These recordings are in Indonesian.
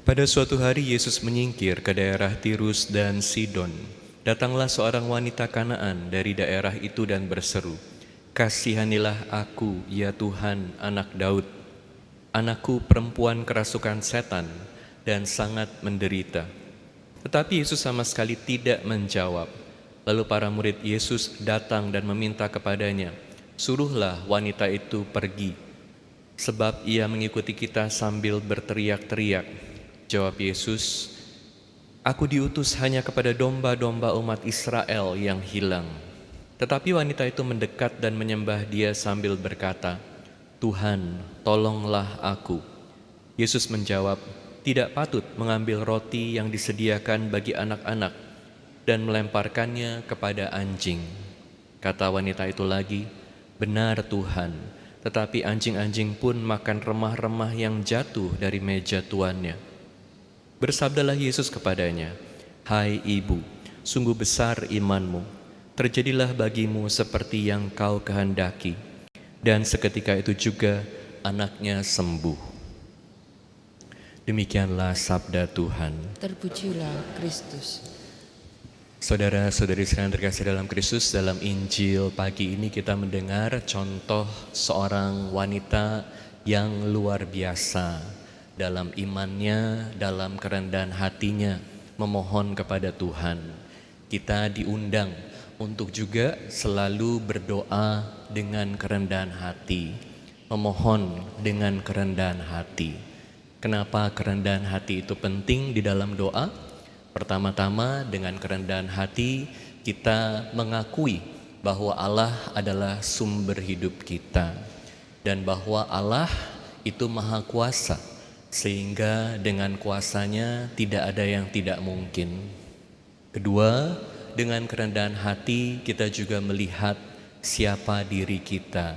Pada suatu hari Yesus menyingkir ke daerah Tirus dan Sidon. Datanglah seorang wanita Kanaan dari daerah itu dan berseru, "Kasihanilah aku, ya Tuhan, anak Daud. Anakku perempuan kerasukan setan dan sangat menderita." Tetapi Yesus sama sekali tidak menjawab. Lalu para murid Yesus datang dan meminta kepadanya, "Suruhlah wanita itu pergi, sebab ia mengikuti kita sambil berteriak-teriak." Jawab Yesus, "Aku diutus hanya kepada domba-domba umat Israel yang hilang." Tetapi wanita itu mendekat dan menyembah Dia sambil berkata, "Tuhan, tolonglah aku." Yesus menjawab, "Tidak patut mengambil roti yang disediakan bagi anak-anak dan melemparkannya kepada anjing." Kata wanita itu lagi, "Benar Tuhan, tetapi anjing-anjing pun makan remah-remah yang jatuh dari meja tuannya." Bersabdalah Yesus kepadanya, "Hai ibu, sungguh besar imanmu. Terjadilah bagimu seperti yang kau kehendaki." Dan seketika itu juga anaknya sembuh. Demikianlah sabda Tuhan. Terpujilah Kristus. Saudara-saudari sekalian terkasih dalam Kristus, dalam Injil pagi ini kita mendengar contoh seorang wanita yang luar biasa dalam imannya, dalam kerendahan hatinya, memohon kepada Tuhan. Kita diundang untuk juga selalu berdoa dengan kerendahan hati, memohon dengan kerendahan hati. Kenapa kerendahan hati itu penting di dalam doa? Pertama-tama, dengan kerendahan hati kita mengakui bahwa Allah adalah sumber hidup kita dan bahwa Allah itu maha kuasa, sehingga dengan kuasanya tidak ada yang tidak mungkin. Kedua, dengan kerendahan hati kita juga melihat siapa diri kita.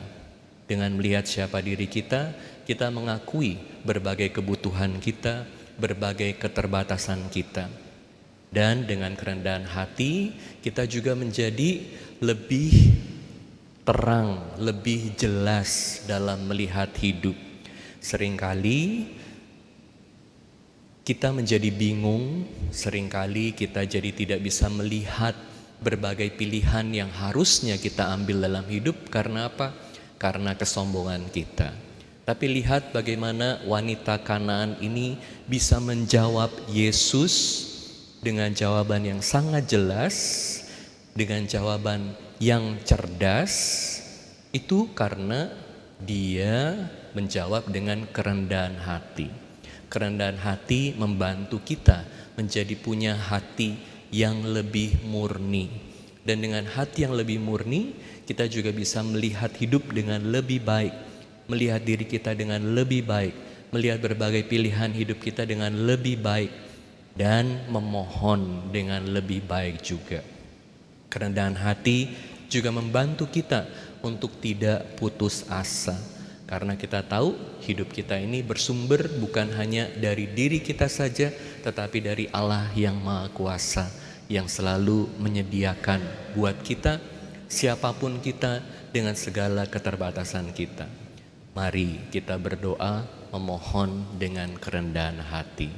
Dengan melihat siapa diri kita, kita mengakui berbagai kebutuhan kita, berbagai keterbatasan kita. Dan dengan kerendahan hati kita juga menjadi lebih terang, lebih jelas dalam melihat hidup. Seringkali kita menjadi bingung, seringkali kita jadi tidak bisa melihat berbagai pilihan yang harusnya kita ambil dalam hidup. Karena apa? Karena kesombongan kita. Tapi lihat bagaimana wanita Kanaan ini bisa menjawab Yesus dengan jawaban yang sangat jelas, dengan jawaban yang cerdas. Itu karena dia menjawab dengan kerendahan hati. Kerendahan hati membantu kita menjadi punya hati yang lebih murni. Dan dengan hati yang lebih murni, kita juga bisa melihat hidup dengan lebih baik, melihat diri kita dengan lebih baik, melihat berbagai pilihan hidup kita dengan lebih baik, dan memohon dengan lebih baik juga. Kerendahan hati juga membantu kita untuk tidak putus asa. Karena kita tahu hidup kita ini bersumber bukan hanya dari diri kita saja, tetapi dari Allah yang Maha Kuasa, yang selalu menyediakan buat kita, siapapun kita, dengan segala keterbatasan kita. Mari kita berdoa, memohon dengan kerendahan hati.